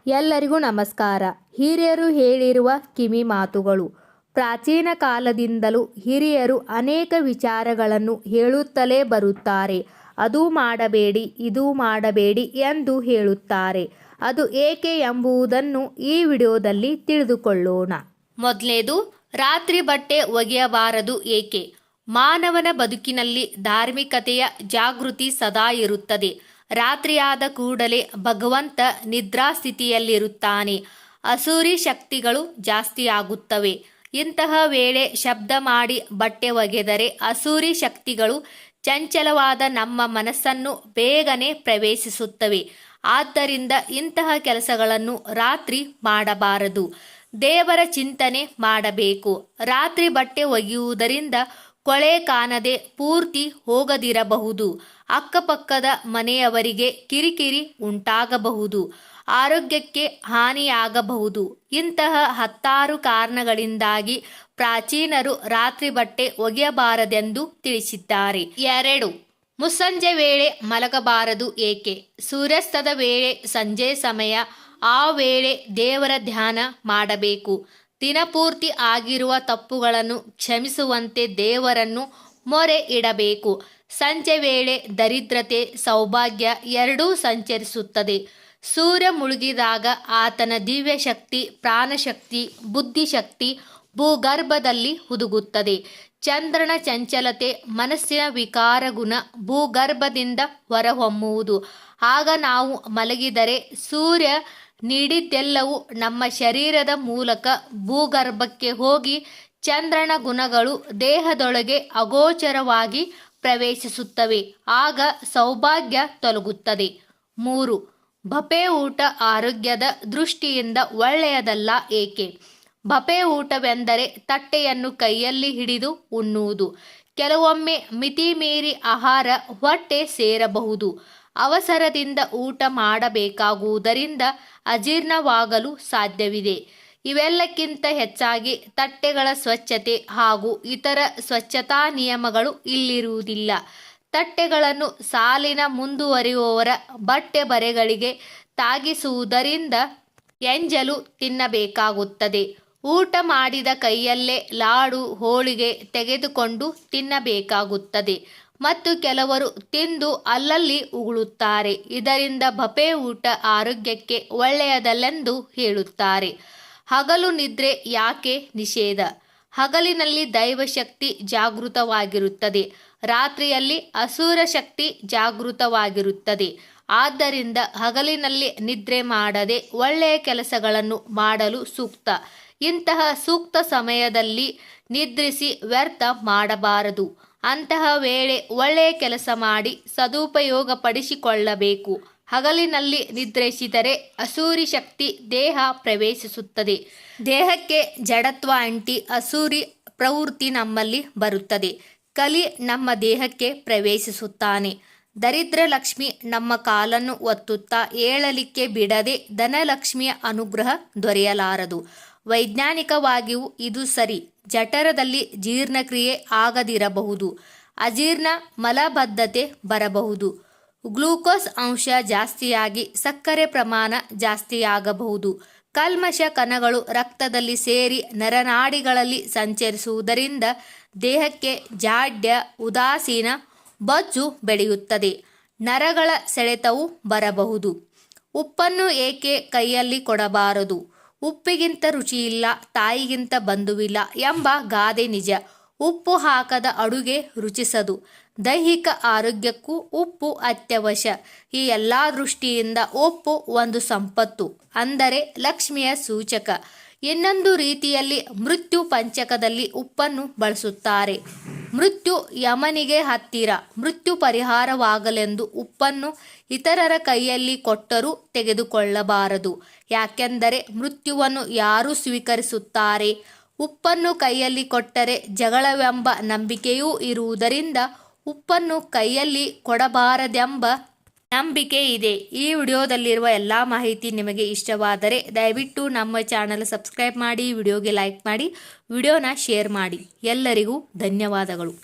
ಎಲ್ಲರಿಗೂ ನಮಸ್ಕಾರ. ಹಿರಿಯರು ಹೇಳಿರುವ ಕಿವಿ ಮಾತುಗಳು. ಪ್ರಾಚೀನ ಕಾಲದಿಂದಲೂ ಹಿರಿಯರು ಅನೇಕ ವಿಚಾರಗಳನ್ನು ಹೇಳುತ್ತಲೇ ಬರುತ್ತಾರೆ. ಅದು ಮಾಡಬೇಡಿ, ಇದು ಮಾಡಬೇಡಿ ಎಂದು ಹೇಳುತ್ತಾರೆ. ಅದು ಏಕೆ ಎಂಬುದನ್ನು ಈ ವಿಡಿಯೋದಲ್ಲಿ ತಿಳಿದುಕೊಳ್ಳೋಣ. ಮೊದಲನೇದು, ರಾತ್ರಿ ಬಟ್ಟೆ ಒಗೆಯಬಾರದು ಏಕೆ? ಮಾನವನ ಬದುಕಿನಲ್ಲಿ ಧಾರ್ಮಿಕತೆಯ ಜಾಗೃತಿ ಸದಾ ಇರುತ್ತದೆ. ರಾತ್ರಿಯಾದ ಕೂಡಲೇ ಭಗವಂತ ನಿದ್ರಾಸ್ಥಿತಿಯಲ್ಲಿರುತ್ತಾನೆ. ಅಸುರಿ ಶಕ್ತಿಗಳು ಜಾಸ್ತಿಯಾಗುತ್ತವೆ. ಇಂತಹ ವೇಳೆ ಶಬ್ದ ಮಾಡಿ ಬಟ್ಟೆ ಒಗೆದರೆ ಅಸುರಿ ಶಕ್ತಿಗಳು ಚಂಚಲವಾದ ನಮ್ಮ ಮನಸ್ಸನ್ನು ಬೇಗನೆ ಪ್ರವೇಶಿಸುತ್ತವೆ. ಆದ್ದರಿಂದ ಇಂತಹ ಕೆಲಸಗಳನ್ನು ರಾತ್ರಿ ಮಾಡಬಾರದು. ದೇವರ ಚಿಂತನೆ ಮಾಡಬೇಕು. ರಾತ್ರಿ ಬಟ್ಟೆ ಒಗೆಯುವುದರಿಂದ ಕೊಳೆ ಕಾಣದೆ ಪೂರ್ತಿ ಹೋಗದಿರಬಹುದು. ಅಕ್ಕಪಕ್ಕದ ಮನೆಯವರಿಗೆ ಕಿರಿಕಿರಿ ಉಂಟಾಗಬಹುದು. ಆರೋಗ್ಯಕ್ಕೆ ಹಾನಿಯಾಗಬಹುದು. ಇಂತಹ ಹತ್ತಾರು ಕಾರಣಗಳಿಂದಾಗಿ ಪ್ರಾಚೀನರು ರಾತ್ರಿ ಬಟ್ಟೆ ಒಗೆಯಬಾರದೆಂದು ತಿಳಿಸಿದ್ದಾರೆ. 2. ಮುಸ್ಸಂಜೆ ವೇಳೆ ಮಲಗಬಾರದು ಏಕೆ? ಸೂರ್ಯಾಸ್ತದ ವೇಳೆ ಸಂಜೆ ಸಮಯ. ಆ ವೇಳೆ ದೇವರ ಧ್ಯಾನ ಮಾಡಬೇಕು. ದಿನಪೂರ್ತಿ ಆಗಿರುವ ತಪ್ಪುಗಳನ್ನು ಕ್ಷಮಿಸುವಂತೆ ದೇವರನ್ನು ಮೊರೆ ಇಡಬೇಕು. ಸಂಜೆ ವೇಳೆ ದರಿದ್ರತೆ ಸೌಭಾಗ್ಯ ಎರಡೂ ಸಂಚರಿಸುತ್ತದೆ. ಸೂರ್ಯ ಮುಳುಗಿದಾಗ ಆತನ ದಿವ್ಯ ಶಕ್ತಿ, ಪ್ರಾಣಶಕ್ತಿ, ಬುದ್ಧಿಶಕ್ತಿ ಭೂಗರ್ಭದಲ್ಲಿ ಹುದುಗುತ್ತದೆ. ಚಂದ್ರನ ಚಂಚಲತೆ, ಮನಸ್ಸಿನ ವಿಕಾರ ಗುಣ ಭೂಗರ್ಭದಿಂದ ಹೊರಹೊಮ್ಮುವುದು. ಆಗ ನಾವು ಮಲಗಿದರೆ ಸೂರ್ಯ ನೀಡಿದ್ದೆಲ್ಲವೂ ನಮ್ಮ ಶರೀರದ ಮೂಲಕ ಭೂಗರ್ಭಕ್ಕೆ ಹೋಗಿ ಚಂದ್ರನ ಗುಣಗಳು ದೇಹದೊಳಗೆ ಅಗೋಚರವಾಗಿ ಪ್ರವೇಶಿಸುತ್ತವೆ. ಆಗ ಸೌಭಾಗ್ಯ ತೊಲಗುತ್ತದೆ. 3. ಬಫೆ ಊಟ ಆರೋಗ್ಯದ ದೃಷ್ಟಿಯಿಂದ ಒಳ್ಳೆಯದಲ್ಲ ಏಕೆ? ಬಫೆ ಊಟವೆಂದರೆ ತಟ್ಟೆಯನ್ನು ಕೈಯಲ್ಲಿ ಹಿಡಿದು ಉಣ್ಣುವುದು. ಕೆಲವೊಮ್ಮೆ ಮಿತಿ ಮೀರಿ ಆಹಾರ ಹೊಟ್ಟೆ ಸೇರಬಹುದು. ಅವಸರದಿಂದ ಊಟ ಮಾಡಬೇಕಾಗುವುದರಿಂದ ಅಜೀರ್ಣವಾಗಲು ಸಾಧ್ಯವಿದೆ. ಇವೆಲ್ಲಕ್ಕಿಂತ ಹೆಚ್ಚಾಗಿ ತಟ್ಟೆಗಳ ಸ್ವಚ್ಛತೆ ಹಾಗೂ ಇತರ ಸ್ವಚ್ಛತಾ ನಿಯಮಗಳು ಇಲ್ಲಿರುವುದಿಲ್ಲ. ತಟ್ಟೆಗಳನ್ನು ಸಾಲಿನ ಮುಂದುವರಿಯುವವರ ಬಟ್ಟೆ ಬರೆಗಳಿಗೆ ತಾಗಿಸುವುದರಿಂದ ಎಂಜಲು ತಿನ್ನಬೇಕಾಗುತ್ತದೆ. ಊಟ ಮಾಡಿದ ಕೈಯಲ್ಲೇ ಲಾಡು, ಹೋಳಿಗೆ ತೆಗೆದುಕೊಂಡು ತಿನ್ನಬೇಕಾಗುತ್ತದೆ ಮತ್ತು ಕೆಲವರು ತಿಂದು ಅಲ್ಲಲ್ಲಿ ಉಗುಳುತ್ತಾರೆ. ಇದರಿಂದ ಬಫೆ ಊಟ ಆರೋಗ್ಯಕ್ಕೆ ಒಳ್ಳೆಯದല്ലെಂದು ಹೇಳುತ್ತಾರೆ. ಹಗಲು ನಿದ್ರೆ ಯಾಕೆ ನಿಷೇಧ? ಹಗಲಿನಲ್ಲಿ ದೈವಶಕ್ತಿ ಜಾಗೃತವಾಗಿರುತ್ತದೆ. ರಾತ್ರಿಯಲ್ಲಿ ಅಸುರ ಶಕ್ತಿ ಜಾಗೃತವಾಗಿರುತ್ತದೆ. ಆದ್ದರಿಂದ ಹಗಲಿನಲ್ಲಿ ನಿದ್ರೆ ಮಾಡದೆ ಒಳ್ಳೆಯ ಕೆಲಸಗಳನ್ನು ಮಾಡಲು ಸೂಕ್ತ. ಇಂತಹ ಸೂಕ್ತ ಸಮಯದಲ್ಲಿ ನಿದ್ರಿಸಿ ವ್ಯರ್ಥ ಮಾಡಬಾರದು. ಅಂತಹ ವೇಳೆ ಒಳ್ಳೆಯ ಕೆಲಸ ಮಾಡಿ ಸದುಪಯೋಗ ಪಡಿಸಿಕೊಳ್ಳಬೇಕು. ಹಗಲಿನಲ್ಲಿ ನಿದ್ರಿಸಿದರೆ ಅಸೂರಿ ಶಕ್ತಿ ದೇಹ ಪ್ರವೇಶಿಸುತ್ತದೆ. ದೇಹಕ್ಕೆ ಜಡತ್ವ ಅಂಟಿ ಅಸೂರಿ ಪ್ರವೃತ್ತಿ ನಮ್ಮಲ್ಲಿ ಬರುತ್ತದೆ. ಕಲಿ ನಮ್ಮ ದೇಹಕ್ಕೆ ಪ್ರವೇಶಿಸುತ್ತಾನೆ. ದರಿದ್ರ ಲಕ್ಷ್ಮಿ ನಮ್ಮ ಕಾಲನ್ನು ಒತ್ತುತ್ತಾ ಏಳಲಿಕ್ಕೆ ಬಿಡದೆ ಧನಲಕ್ಷ್ಮಿಯ ಅನುಗ್ರಹ ದೊರೆಯಲಾರದು. ವೈಜ್ಞಾನಿಕವಾಗಿಯೂ ಇದು ಸರಿ. ಜಠರದಲ್ಲಿ ಜೀರ್ಣಕ್ರಿಯೆ ಆಗದಿರಬಹುದು. ಅಜೀರ್ಣ ಮಲಬದ್ಧತೆ ಬರಬಹುದು. ಗ್ಲೂಕೋಸ್ ಅಂಶ ಜಾಸ್ತಿಯಾಗಿ ಸಕ್ಕರೆ ಪ್ರಮಾಣ ಜಾಸ್ತಿಯಾಗಬಹುದು. ಕಲ್ಮಶ ಕಣಗಳು ರಕ್ತದಲ್ಲಿ ಸೇರಿ ನರನಾಡಿಗಳಲ್ಲಿ ಸಂಚರಿಸುವುದರಿಂದ ದೇಹಕ್ಕೆ ಜಾಡ್ಯ, ಉದಾಸೀನ, ಬೊಜ್ಜು ಬೆಳೆಯುತ್ತದೆ. ನರಗಳ ಸೆಳೆತವು ಬರಬಹುದು. ಉಪ್ಪನ್ನು ಏಕೆ ಕೈಯಲ್ಲಿ ಕೊಡಬಾರದು? ಉಪ್ಪಿಗಿಂತ ರುಚಿಯಿಲ್ಲ, ತಾಯಿಗಿಂತ ಬಂಧುವಿಲ್ಲ ಎಂಬ ಗಾದೆ ನಿಜ. ಉಪ್ಪು ಹಾಕದ ಅಡುಗೆ ರುಚಿಸದು. ದೈಹಿಕ ಆರೋಗ್ಯಕ್ಕೂ ಉಪ್ಪು ಅತ್ಯವಶ್ಯ. ಈ ಎಲ್ಲ ದೃಷ್ಟಿಯಿಂದ ಉಪ್ಪು ಒಂದು ಸಂಪತ್ತು, ಅಂದರೆ ಲಕ್ಷ್ಮಿಯ ಸೂಚಕ. ಇನ್ನೊಂದು ರೀತಿಯಲ್ಲಿ ಮೃತ್ಯು ಪಂಚಕದಲ್ಲಿ ಉಪ್ಪನ್ನು ಬಳಸುತ್ತಾರೆ. ಮೃತ್ಯು ಯಮನಿಗೆ ಹತ್ತಿರ. ಮೃತ್ಯು ಪರಿಹಾರವಾಗಲೆಂದು ಉಪ್ಪನ್ನು ಇತರರ ಕೈಯಲ್ಲಿ ಕೊಟ್ಟರೂ ತೆಗೆದುಕೊಳ್ಳಬಾರದು. ಯಾಕೆಂದರೆ ಮೃತ್ಯುವನ್ನು ಯಾರು ಸ್ವೀಕರಿಸುತ್ತಾರೆ? ಉಪ್ಪನ್ನು ಕೈಯಲ್ಲಿ ಕೊಟ್ಟರೆ ಜಗಳವೆಂಬ ನಂಬಿಕೆಯೂ ಇರುವುದರಿಂದ ಉಪ್ಪನ್ನು ಕೈಯಲ್ಲಿ ಕೊಡಬಾರದೆಂಬ ನಂಬಿಕೆ ಇದೆ. ಈ ವಿಡಿಯೋದಲ್ಲಿರುವ ಎಲ್ಲ ಮಾಹಿತಿ ನಿಮಗೆ ಇಷ್ಟವಾದರೆ ದಯವಿಟ್ಟು ನಮ್ಮ ಚಾನಲ್ ಸಬ್ಸ್ಕ್ರೈಬ್ ಮಾಡಿ, ವಿಡಿಯೋಗೆ ಲೈಕ್ ಮಾಡಿ, ವಿಡಿಯೋನ ಶೇರ್ ಮಾಡಿ. ಎಲ್ಲರಿಗೂ ಧನ್ಯವಾದಗಳು.